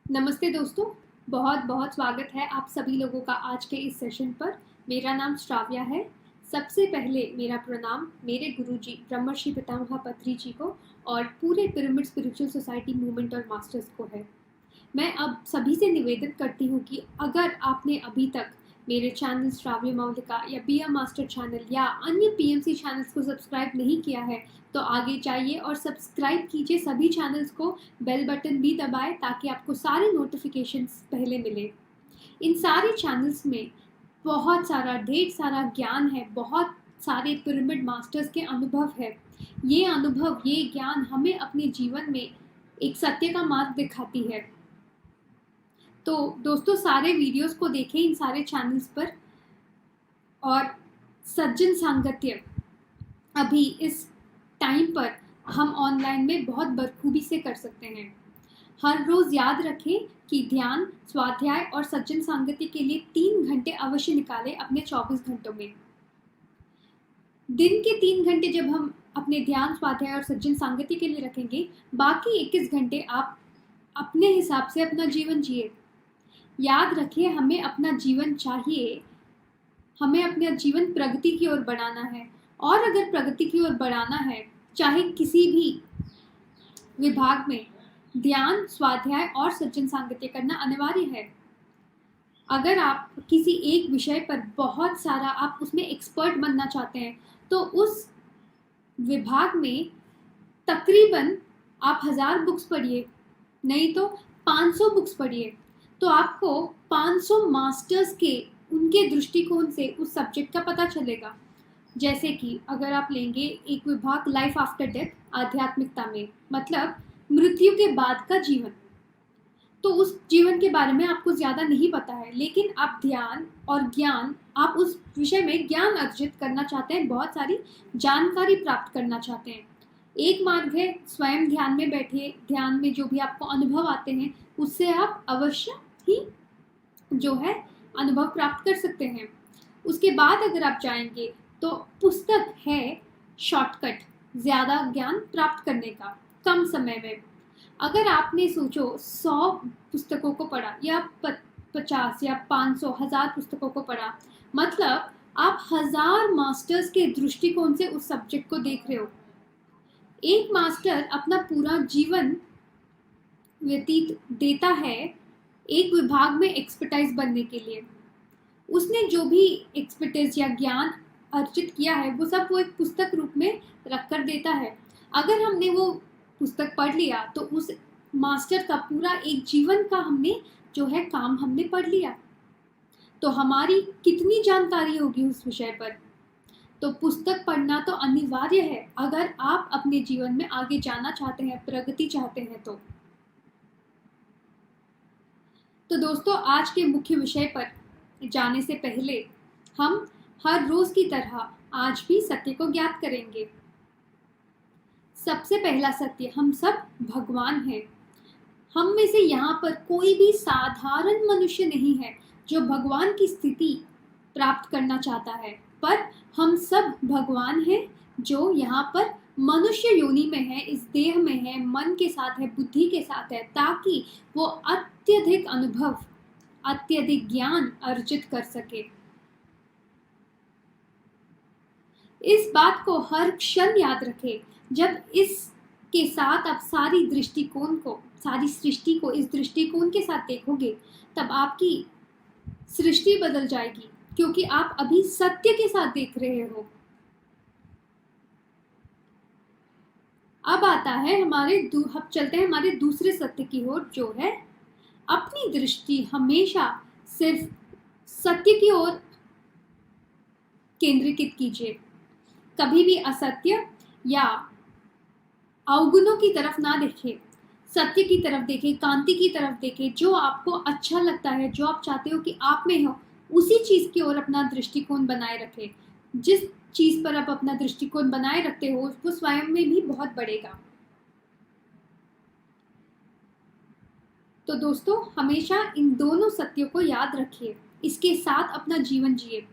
नमस्ते दोस्तों, बहुत बहुत स्वागत है आप सभी लोगों का आज के इस सेशन पर। मेरा नाम श्राव्या है। सबसे पहले मेरा प्रणाम मेरे गुरुजी ब्रह्मर्षि पितामह पत्री जी को और पूरे पिरामिड स्पिरिचुअल सोसाइटी मूवमेंट और मास्टर्स को है। मैं अब सभी से निवेदन करती हूँ कि अगर आपने अभी तक मेरे चैनल श्राव्य मौलिका या बीएम मास्टर चैनल या अन्य पीएमसी चैनल्स को सब्सक्राइब नहीं किया है तो आगे जाइए और सब्सक्राइब कीजिए सभी चैनल्स को। बेल बटन भी दबाएं ताकि आपको सारे नोटिफिकेशंस पहले मिले। इन सारे चैनल्स में बहुत सारा ढेर सारा ज्ञान है, बहुत सारे पिरामिड मास्टर्स के अनुभव है। ये अनुभव, ये ज्ञान हमें अपने जीवन में एक सत्य का मार्ग दिखाती है। तो दोस्तों, सारे वीडियोस को देखें इन सारे चैनल्स पर। और सज्जन सांगत्य अभी इस टाइम पर हम ऑनलाइन में बहुत बखूबी से कर सकते हैं। हर रोज याद रखें कि ध्यान, स्वाध्याय और सज्जन सांगत्य के लिए 3 घंटे अवश्य निकालें अपने 24 घंटों में। दिन के 3 घंटे जब हम अपने ध्यान, स्वाध्याय और सज्जन सांगत्य के लिए रखेंगे, बाकी 21 घंटे आप अपने हिसाब से अपना जीवन जिए। याद रखिए, हमें अपना जीवन चाहिए, हमें अपना जीवन प्रगति की ओर बढ़ाना है। और अगर प्रगति की ओर बढ़ाना है, चाहे किसी भी विभाग में, ध्यान, स्वाध्याय और सज्जन सांगत्य करना अनिवार्य है। अगर आप किसी एक विषय पर बहुत सारा आप उसमें एक्सपर्ट बनना चाहते हैं तो उस विभाग में तकरीबन आप 1000 बुक्स पढ़िए, नहीं तो 500 बुक्स पढ़िए, तो आपको 500 मास्टर्स के उनके दृष्टिकोण से उस सब्जेक्ट का पता चलेगा। जैसे कि अगर आप लेंगे एक विभाग लाइफ आफ्टर डेथ, आध्यात्मिकता में, मतलब मृत्यु के बाद का जीवन, तो उस जीवन के बारे में आपको ज़्यादा नहीं पता है, लेकिन आप ध्यान और ज्ञान, आप उस विषय में ज्ञान अर्जित करना चाहते हैं, बहुत सारी जानकारी प्राप्त करना चाहते हैं। एक मार्ग है स्वयं ध्यान में बैठिए, ध्यान में जो भी आपको अनुभव आते हैं उससे आप अवश्य ही जो है अनुभव प्राप्त कर सकते हैं। उसके बाद अगर आप जाएंगे तो पुस्तक है शॉर्टकट ज़्यादा ज्ञान प्राप्त करने का कम समय में। अगर आपने सोचो 100 पुस्तकों को पढ़ा या 50 या 500, 1000 पुस्तकों को पढ़ा, मतलब आप 1000 मास्टर्स के दृष्टिकोण से उस सब्जेक्ट को देख रहे हो। एक मास्टर अपना पूरा जीवन व्यतीत देता है एक विभाग में एक्सपर्टाइज बनने के लिए। उसने जो भी एक्सपर्टाइज या ज्ञान अर्जित किया है वो सब वो एक पुस्तक रूप में रख कर देता है। अगर हमने वो पुस्तक पढ़ लिया तो उस मास्टर का पूरा एक जीवन का हमने जो है काम हमने पढ़ लिया, तो हमारी कितनी जानकारी होगी उस विषय पर। तो पुस्तक पढ़ना तो अनिवार्य है अगर आप अपने जीवन में आगे जाना चाहते हैं, प्रगति चाहते हैं तो दोस्तों, आज के मुख्य विषय पर जाने से पहले हम हर रोज की तरह आज भी सत्य को ज्ञात करेंगे। सबसे पहला सत्य, हम सब भगवान हैं। हम में से यहाँ पर कोई भी साधारण मनुष्य नहीं है जो भगवान की स्थिति प्राप्त करना चाहता है, पर हम सब भगवान हैं जो यहाँ पर मनुष्य योनि में है, इस देह में है, मन के साथ है, बुद्धि के साथ है, ताकि वो अत्यधिक अनुभव, अत्यधिक ज्ञान अर्जित कर सके। इस बात को हर क्षण याद रखें। जब इसके साथ आप सारी दृष्टिकोण को, सारी सृष्टि को इस दृष्टिकोण के साथ देखोगे, तब आपकी सृष्टि बदल जाएगी, क्योंकि आप अभी सत्य के साथ देख रहे हो। अब आता है हम चलते हैं हमारे दूसरे सत्य की ओर, जो है अपनी दृष्टि हमेशा सिर्फ सत्य की ओर केंद्रीकृत कीजिए। कभी भी असत्य या अवगुणों की तरफ ना देखें, सत्य की तरफ देखें, कांति की तरफ देखें। जो आपको अच्छा लगता है, जो आप चाहते हो कि आप में हो, उसी चीज की ओर अपना दृष्टिकोण बनाए रखें। जिस चीज पर आप अपना दृष्टिकोण बनाए रखते हो वो स्वयं में भी बहुत बढ़ेगा। तो दोस्तों, हमेशा इन दोनों सत्यों को याद रखिए, इसके साथ अपना जीवन जिए।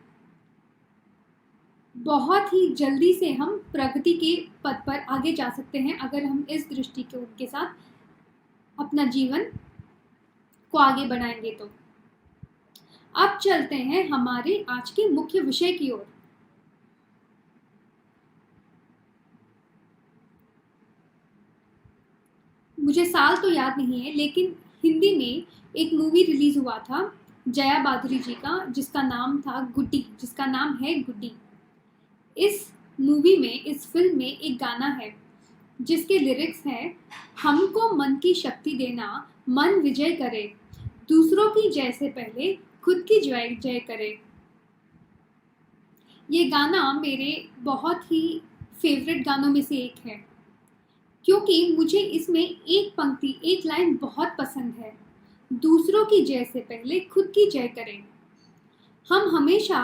बहुत ही जल्दी से हम प्रगति के पथ पर आगे जा सकते हैं अगर हम इस दृष्टिकोण के साथ अपना जीवन को आगे बढ़ाएंगे। तो अब चलते हैं हमारे आज के मुख्य विषय की ओर। मुझे साल तो याद नहीं है, लेकिन हिंदी में एक मूवी रिलीज हुआ था जया बाधुरी जी का, जिसका नाम था गुड्डी, जिसका नाम है गुड्डी। इस मूवी में, इस फिल्म में एक गाना है जिसके लिरिक्स हैं, हमको मन की शक्ति देना, मन विजय करे, दूसरों की जय से पहले खुद की जय जय करे। ये गाना मेरे बहुत ही फेवरेट गानों में से एक है, क्योंकि मुझे इसमें एक पंक्ति, एक लाइन बहुत पसंद है, दूसरों की जय से पहले खुद की जय करें। हम हमेशा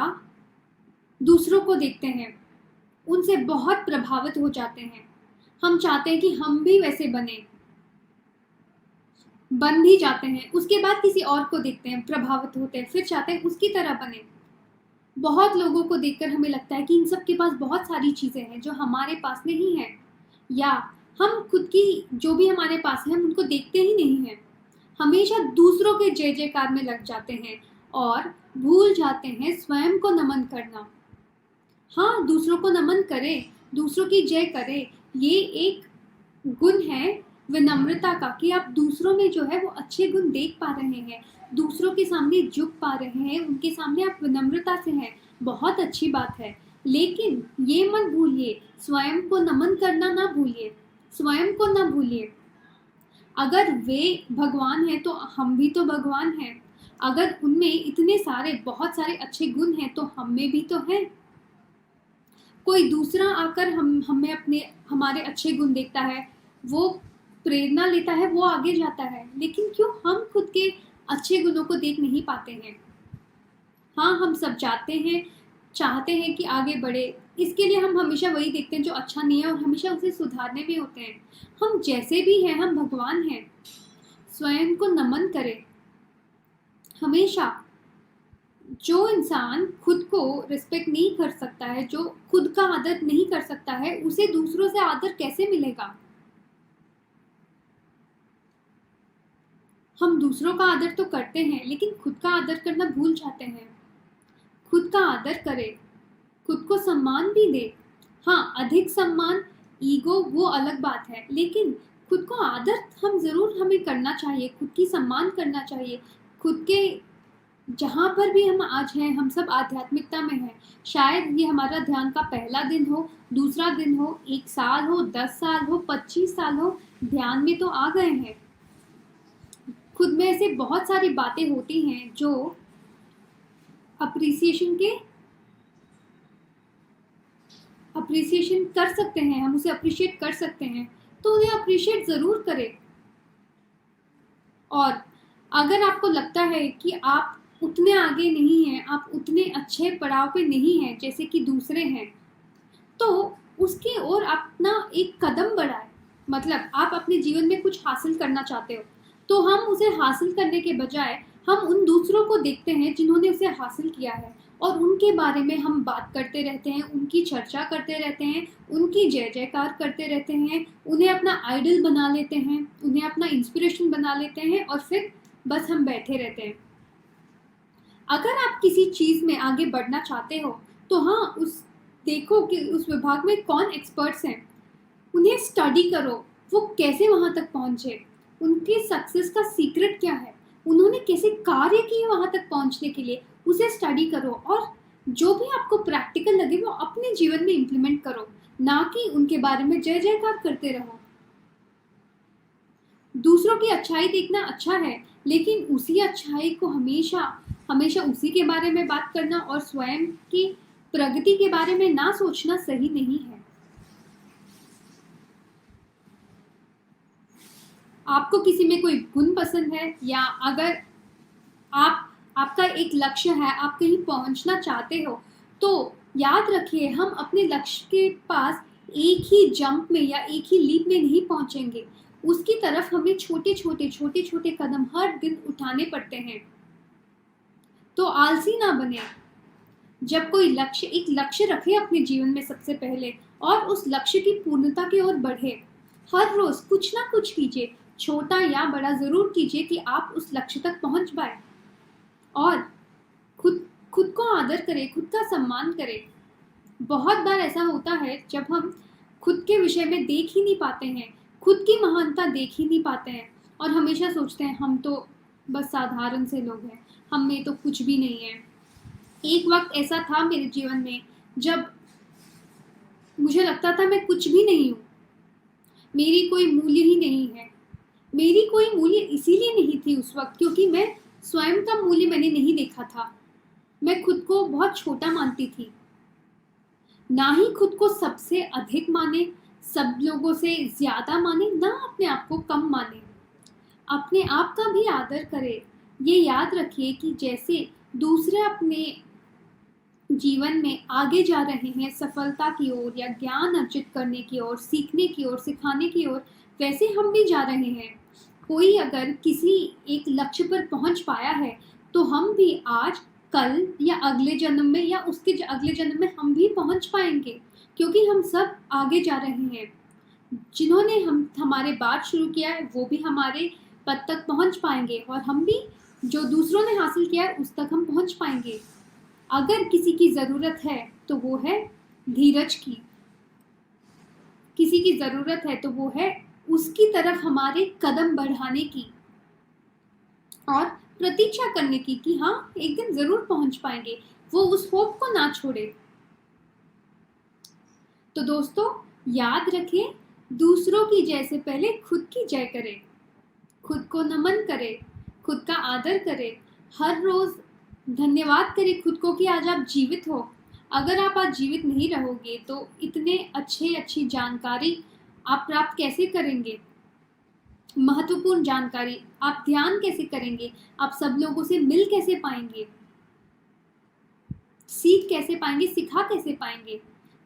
दूसरों को देखते हैं, उनसे बहुत प्रभावित हो जाते हैं, हम चाहते हैं कि हम भी वैसे बन भी जाते हैं, उसके बाद किसी और को देखते हैं, प्रभावित होते हैं, फिर चाहते हैं उसकी तरह बने। बहुत लोगों को देखकर हमें लगता है कि इन सब के पास बहुत सारी चीज़ें हैं जो हमारे पास नहीं है, या हम खुद की जो भी हमारे पास है हम उनको देखते ही नहीं हैं, हमेशा दूसरों के जय जयकार में लग जाते हैं और भूल जाते हैं स्वयं को नमन करना। हाँ, दूसरों को नमन करें, दूसरों की जय करें, ये एक गुण है विनम्रता का, कि आप दूसरों में जो है वो अच्छे गुण देख पा रहे हैं, दूसरों के सामने झुक पा रहे हैं, उनके सामने आप विनम्रता से हैं, बहुत अच्छी बात है। लेकिन ये मत भूलिए, स्वयं को नमन करना ना भूलिए, स्वयं को ना भूलिए। अगर वे भगवान हैं तो हम भी तो भगवान हैं, अगर उनमें इतने सारे बहुत सारे अच्छे गुण हैं तो हम में भी तो हैं। कोई दूसरा आकर हमें अपने हमारे अच्छे गुण देखता है, वो प्रेरणा लेता है, वो आगे जाता है, लेकिन क्यों हम खुद के अच्छे गुणों को देख नहीं पाते हैं? हाँ, हम सब चाहते हैं कि आगे बढ़े, इसके लिए हम हमेशा वही देखते हैं जो अच्छा नहीं है और हमेशा उसे सुधारने में होते हैं। हम जैसे भी हैं, हम भगवान हैं, स्वयं को नमन करें। हमेशा जो इंसान खुद को रिस्पेक्ट नहीं कर सकता है, जो खुद का आदर नहीं कर सकता है, उसे दूसरों से आदर कैसे मिलेगा? हम दूसरों का आदर तो करते हैं, लेकिन खुद का आदर करना भूल जाते हैं। खुद का आदर करें, खुद को सम्मान भी दे। हाँ, अधिक सम्मान, ईगो, वो अलग बात है, लेकिन खुद को आदर हमें करना चाहिए, खुद की सम्मान करना चाहिए। खुद के जहाँ पर भी हम आज हैं, हम सब आध्यात्मिकता में हैं। शायद ये हमारा ध्यान का पहला दिन हो, दूसरा दिन हो, 1 साल हो, 10 साल हो, 25 साल हो, ध्यान में तो आ गए हैं। खुद में ऐसे बहुत सारी बातें होती हैं जो अप्रिसिएशन कर सकते हैं, हम उसे अप्रिशिएट कर सकते हैं, तो उन्हें अप्रिशिएट ज़रूर करें। और अगर आपको लगता है कि आप उतने आगे नहीं हैं, आप उतने अच्छे पड़ाव पे नहीं हैं जैसे कि दूसरे हैं, तो उसकी ओर अपना एक कदम बढ़ाएं। मतलब आप अपने जीवन में कुछ हासिल करना चाहते हो, तो हम उसे हासिल करने के बजाय हम उन दूसरों को देखते हैं जिन्होंने उसे हासिल किया है, और उनके बारे में हम बात करते रहते हैं, उनकी चर्चा करते रहते हैं, उनकी जय जयकार करते रहते हैं, उन्हें अपना आइडल बना लेते हैं, उन्हें अपना इंस्पिरेशन बना लेते हैं, और फिर बस हम बैठे रहते हैं। अगर आप किसी चीज़ में आगे बढ़ना चाहते हो, तो हाँ, देखो कि उस विभाग में कौन एक्सपर्ट्स हैं, उन्हें स्टडी करो, वो कैसे वहाँ तक पहुँचे, उनके सक्सेस का सीक्रेट क्या है, उन्होंने कैसे कार्य किए वहाँ तक पहुँचने के लिए, उसे स्टडी करो, और जो भी आपको प्रैक्टिकल लगे वो अपने जीवन में इम्प्लीमेंट करो, ना कि उनके बारे में जय जयकार करते रहो। दूसरों की अच्छाई देखना अच्छा है, लेकिन उसी अच्छाई को हमेशा उसी के बारे में बात करना और स्वयं की प्रगति के बारे में ना सोचना सही नहीं है। आपको किसी में कोई गुण पसंद है, या अगर आपका एक लक्ष्य है, आप कहीं पहुंचना चाहते हो, तो याद रखिए, हम अपने लक्ष्य के पास एक ही जंप में या एक ही लीप में नहीं पहुंचेंगे, उसकी तरफ हमें छोटे छोटे कदम हर दिन उठाने पड़ते हैं। तो आलसी ना बने। जब कोई एक लक्ष्य रखे अपने जीवन में सबसे पहले, और उस लक्ष्य की पूर्णता की ओर बढ़े। हर रोज कुछ ना कुछ कीजिए, छोटा या बड़ा ज़रूर कीजिए कि आप उस लक्ष्य तक पहुँच पाएँ। और खुद खुद को आदर करें, खुद का सम्मान करें। बहुत बार ऐसा होता है जब हम खुद के विषय में देख ही नहीं पाते हैं, खुद की महानता देख ही नहीं पाते हैं और हमेशा सोचते हैं हम तो बस साधारण से लोग हैं, हम में तो कुछ भी नहीं है। एक वक़्त ऐसा था मेरे जीवन में जब मुझे लगता था मैं कुछ भी नहीं हूँ, मेरी कोई मूल्य ही नहीं है। मेरी कोई मूल्य इसीलिए नहीं थी उस वक़्त क्योंकि मैं स्वयं का मूल्य मैंने नहीं देखा था। मैं खुद को बहुत छोटा मानती थी। ना ही खुद को सबसे अधिक माने, सब लोगों से ज़्यादा माने, ना अपने आप को कम माने। अपने आप का भी आदर करें। ये याद रखिए कि जैसे दूसरे अपने जीवन में आगे जा रहे हैं सफलता की ओर या ज्ञान अर्जित करने की ओर, सीखने की ओर, सिखाने की ओर, वैसे हम भी जा रहे हैं। कोई अगर किसी एक लक्ष्य पर पहुँच पाया है, तो हम भी आज, कल या अगले जन्म में या उसके अगले जन्म में हम भी पहुँच पाएँगे, क्योंकि हम सब आगे जा रहे हैं। जिन्होंने हमारे बाद शुरू किया है, वो भी हमारे पद तक पहुँच पाएँगे और हम भी जो दूसरों ने हासिल किया है, उस तक हम पहुँच पाएँगे। अगर किसी की ज़रूरत है, तो वो है धीरज की। किसी की ज़रूरत है, तो वो है उसकी तरफ हमारे कदम बढ़ाने की और प्रतीक्षा करने की कि हाँ, एक दिन ज़रूर पहुँच पाएँगे। वो उस होप को ना छोड़े। तो दोस्तों, याद रखें, दूसरों की जय से पहले खुद की जय करें। खुद को नमन करें, खुद का आदर करें, हर रोज़ धन्यवाद करें खुद को कि आज आप जीवित हो। अगर आप आज जीवित नहीं रहोगे तो इतने अच्छी जानकारी आप प्राप्त कैसे करेंगे? महत्वपूर्ण जानकारी आप ध्यान कैसे करेंगे? आप सब लोगों से मिल कैसे पाएँगे? सीख कैसे पाएँगे? सिखा कैसे पाएँगे?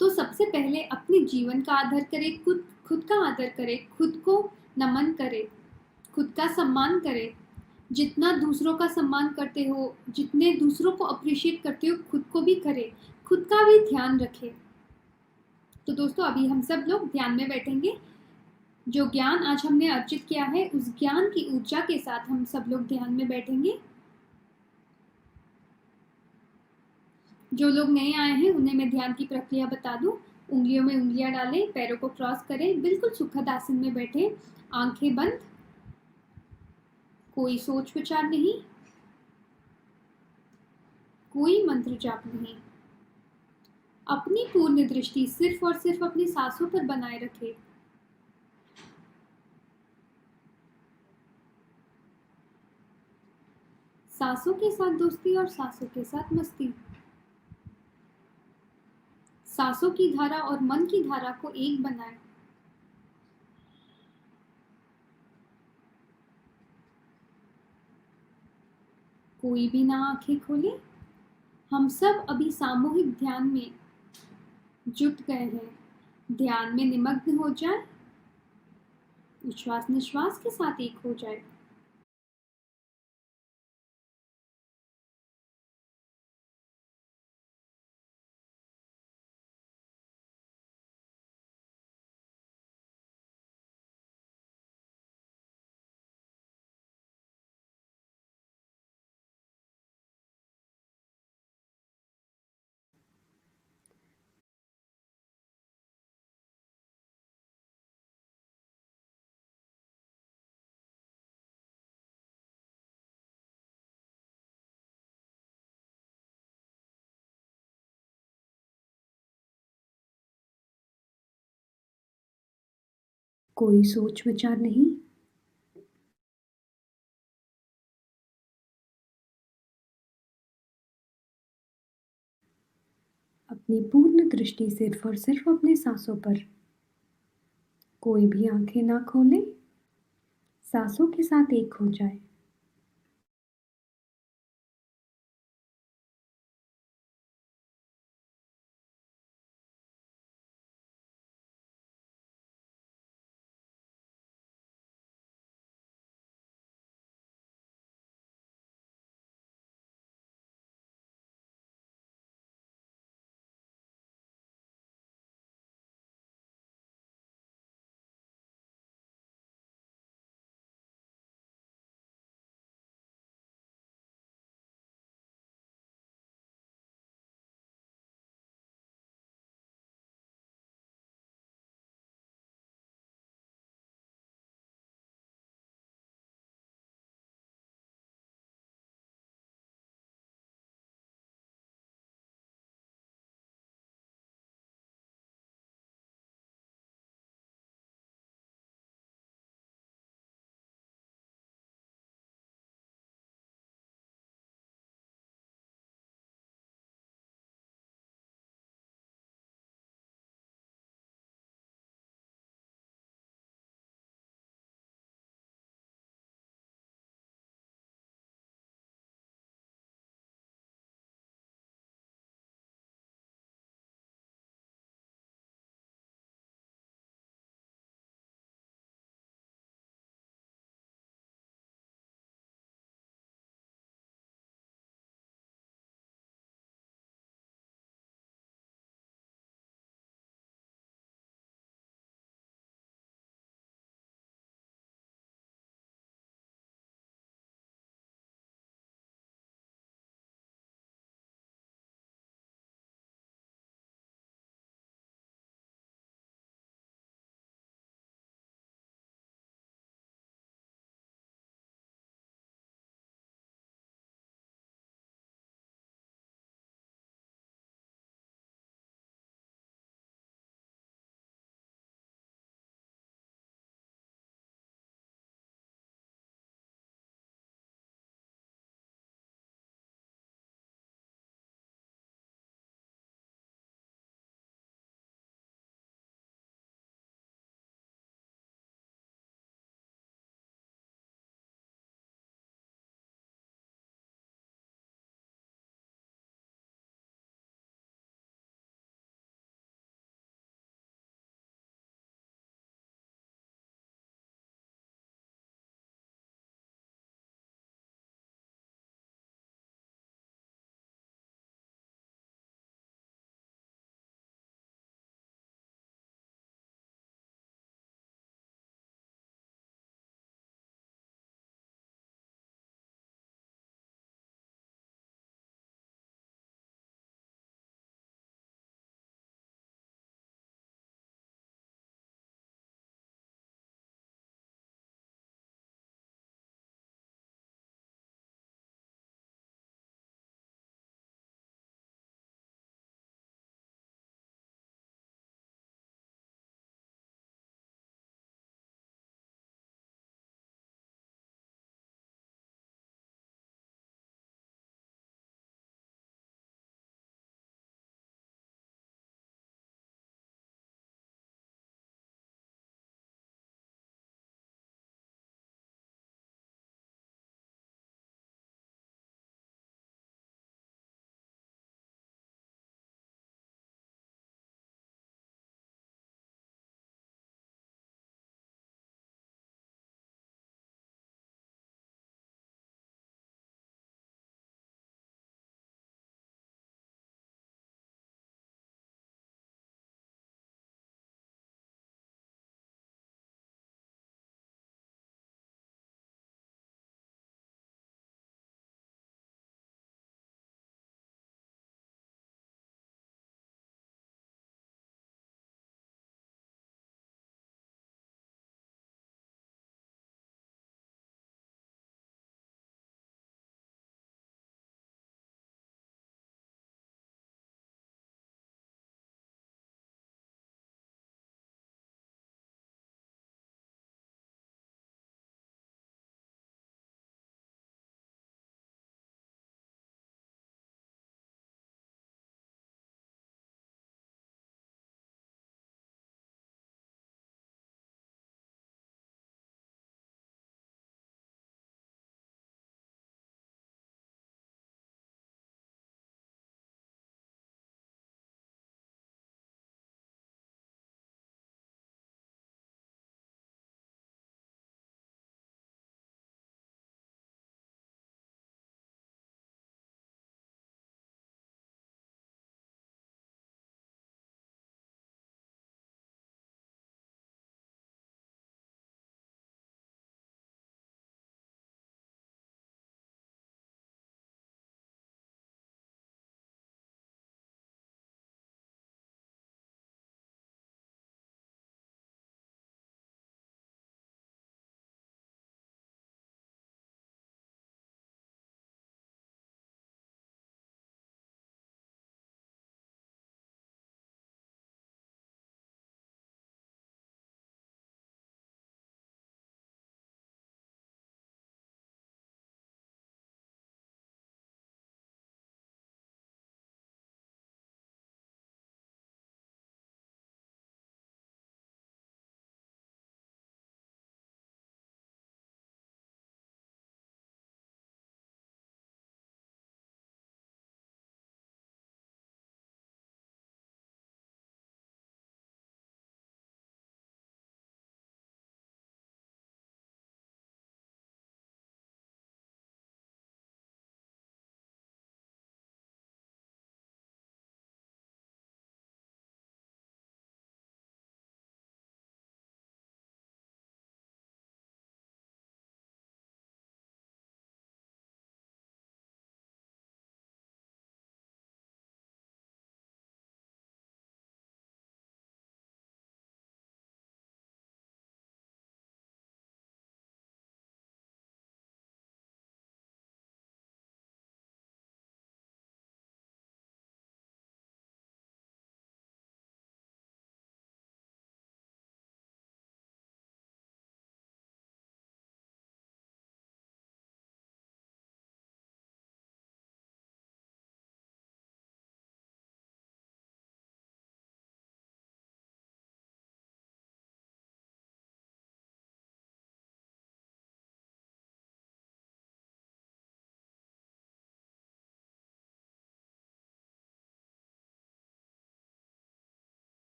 तो सबसे पहले अपने जीवन का आदर करें, खुद का आदर करें, खुद को नमन करें, खुद का सम्मान करें। जितना दूसरों का सम्मान करते हो, जितने दूसरों को एप्रिशिएट करते हो, खुद को भी करें, खुद का भी ध्यान रखें। तो दोस्तों, अभी हम सब लोग ध्यान में बैठेंगे। जो ज्ञान आज हमने अर्जित किया है, उस ज्ञान की ऊर्जा के साथ हम सब लोग ध्यान में बैठेंगे। जो लोग नए आए हैं, उन्हें मैं ध्यान की प्रक्रिया बता दूँ। उँगलियों में उँगलियाँ डालें, पैरों को क्रॉस करें, बिल्कुल सुखद आसन में बैठें, आँखें बंद, कोई सोच-विचार नहीं, कोई मंत्र जाप नहीं। अपनी पूर्ण दृष्टि सिर्फ और सिर्फ अपनी सांसों पर बनाए रखें। सांसों के साथ दोस्ती और सांसों के साथ मस्ती। सांसों की धारा और मन की धारा को एक बनाएं। कोई भी ना आंखें खोले। हम सब अभी सामूहिक ध्यान में जुट गए हैं। ध्यान में निमग्न हो जाए, उच्छ्वास निश्वास के साथ एक हो जाए। कोई सोच विचार नहीं। अपनी पूर्ण दृष्टि सिर्फ और सिर्फ अपने सांसों पर। कोई भी आंखें ना खोले, सांसों के साथ एक हो जाए।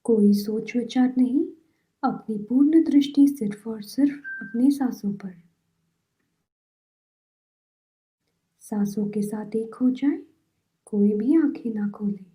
कोई सोच विचार नहीं, अपनी पूर्ण दृष्टि सिर्फ और सिर्फ अपनी सांसों पर। सांसों के साथ एक हो जाए, कोई भी आंखें ना खोले।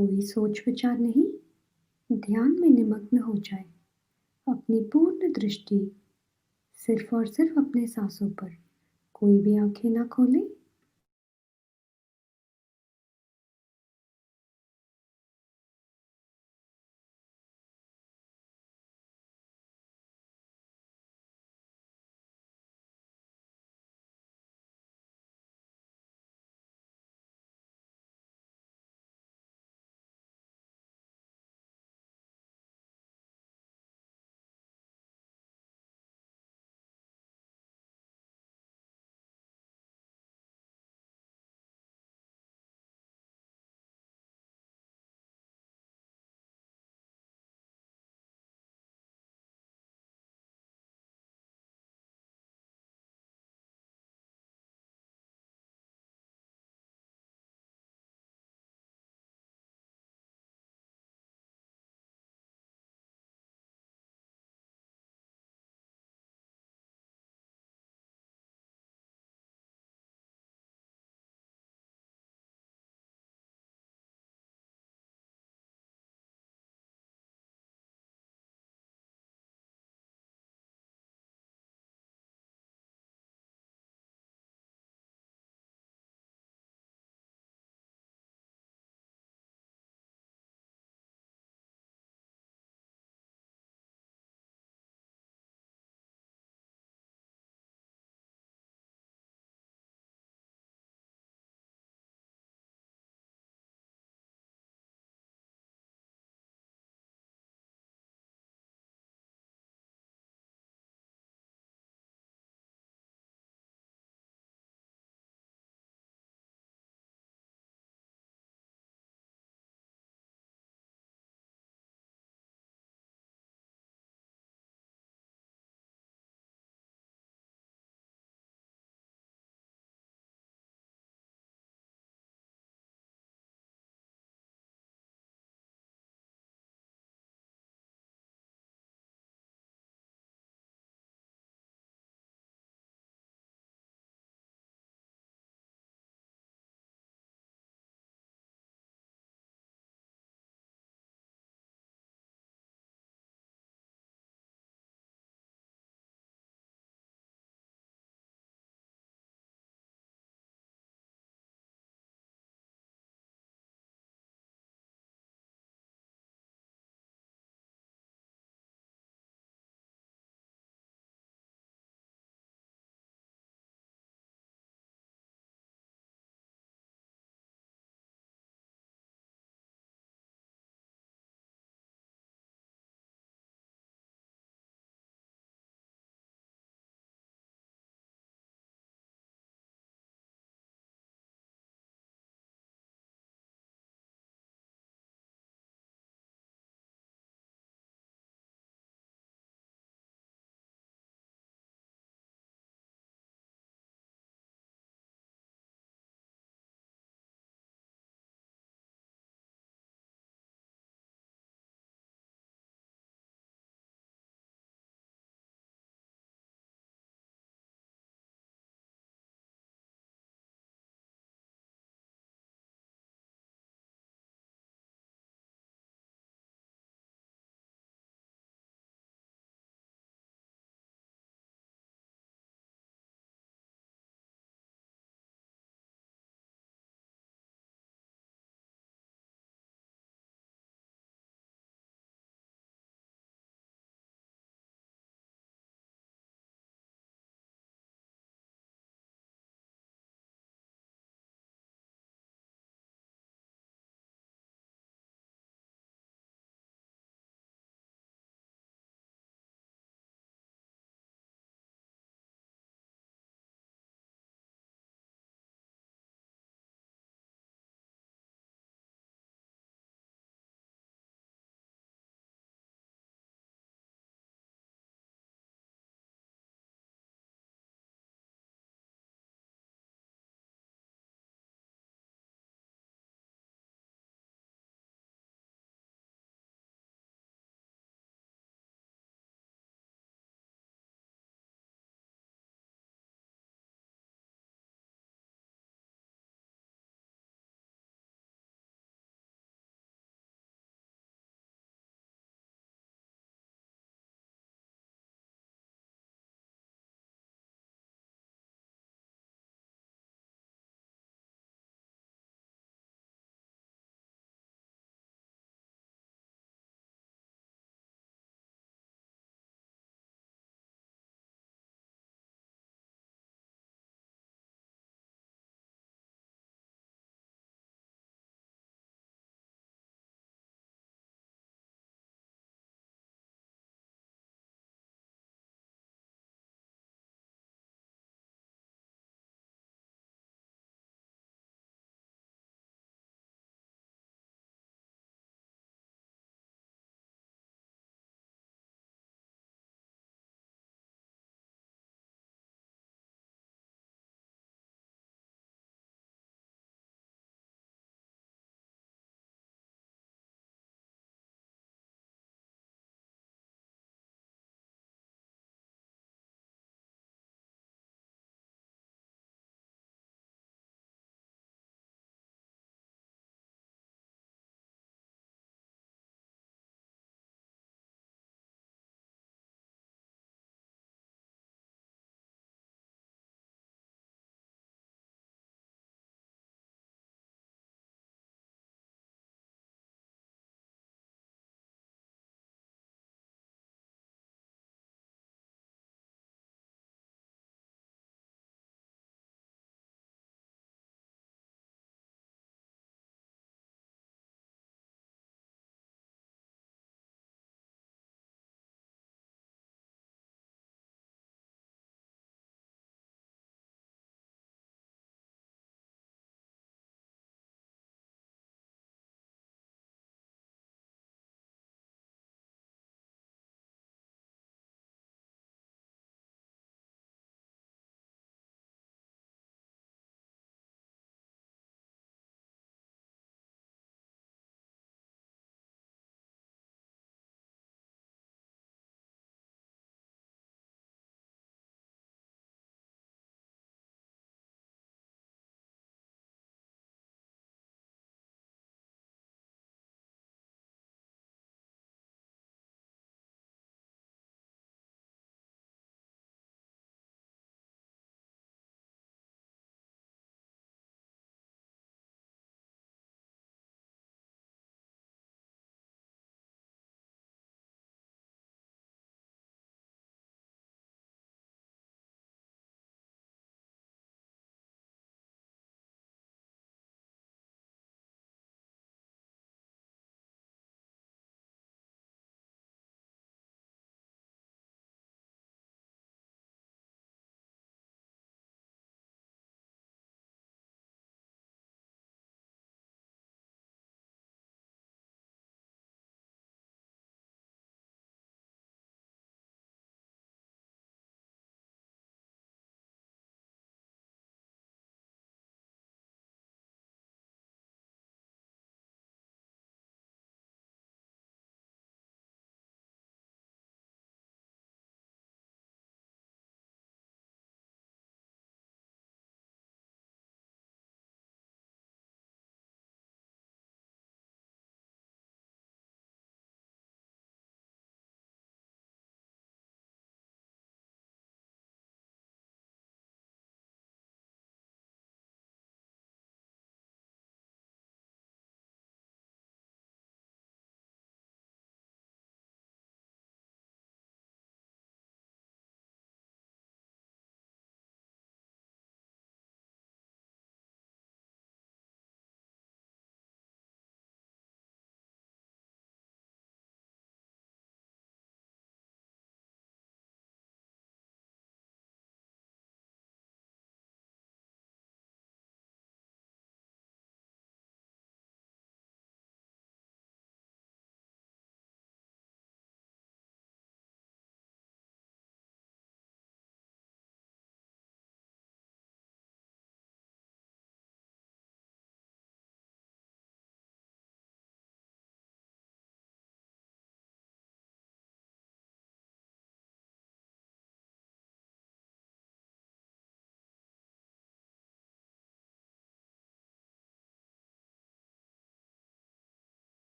कोई सोच विचार नहीं, ध्यान में निमग्न हो जाए। अपनी पूर्ण दृष्टि सिर्फ और सिर्फ अपने सांसों पर। कोई भी आंखें ना खोले।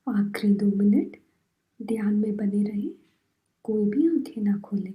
आखिरी 2 मिनट ध्यान में बने रहें, कोई भी आंखें ना खोलें।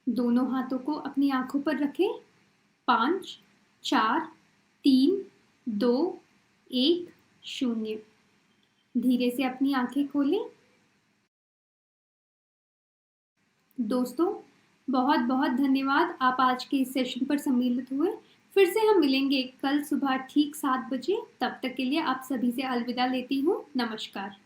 दोनों हाथों को अपनी आंखों पर रखें। 5, 4, 3, 2, 1, 0। धीरे से अपनी आंखें खोलें। दोस्तों, बहुत बहुत धन्यवाद, आप आज के इस सेशन पर सम्मिलित हुए। फिर से हम मिलेंगे कल सुबह ठीक 7 बजे। तब तक के लिए आप सभी से अलविदा लेती हूँ। नमस्कार।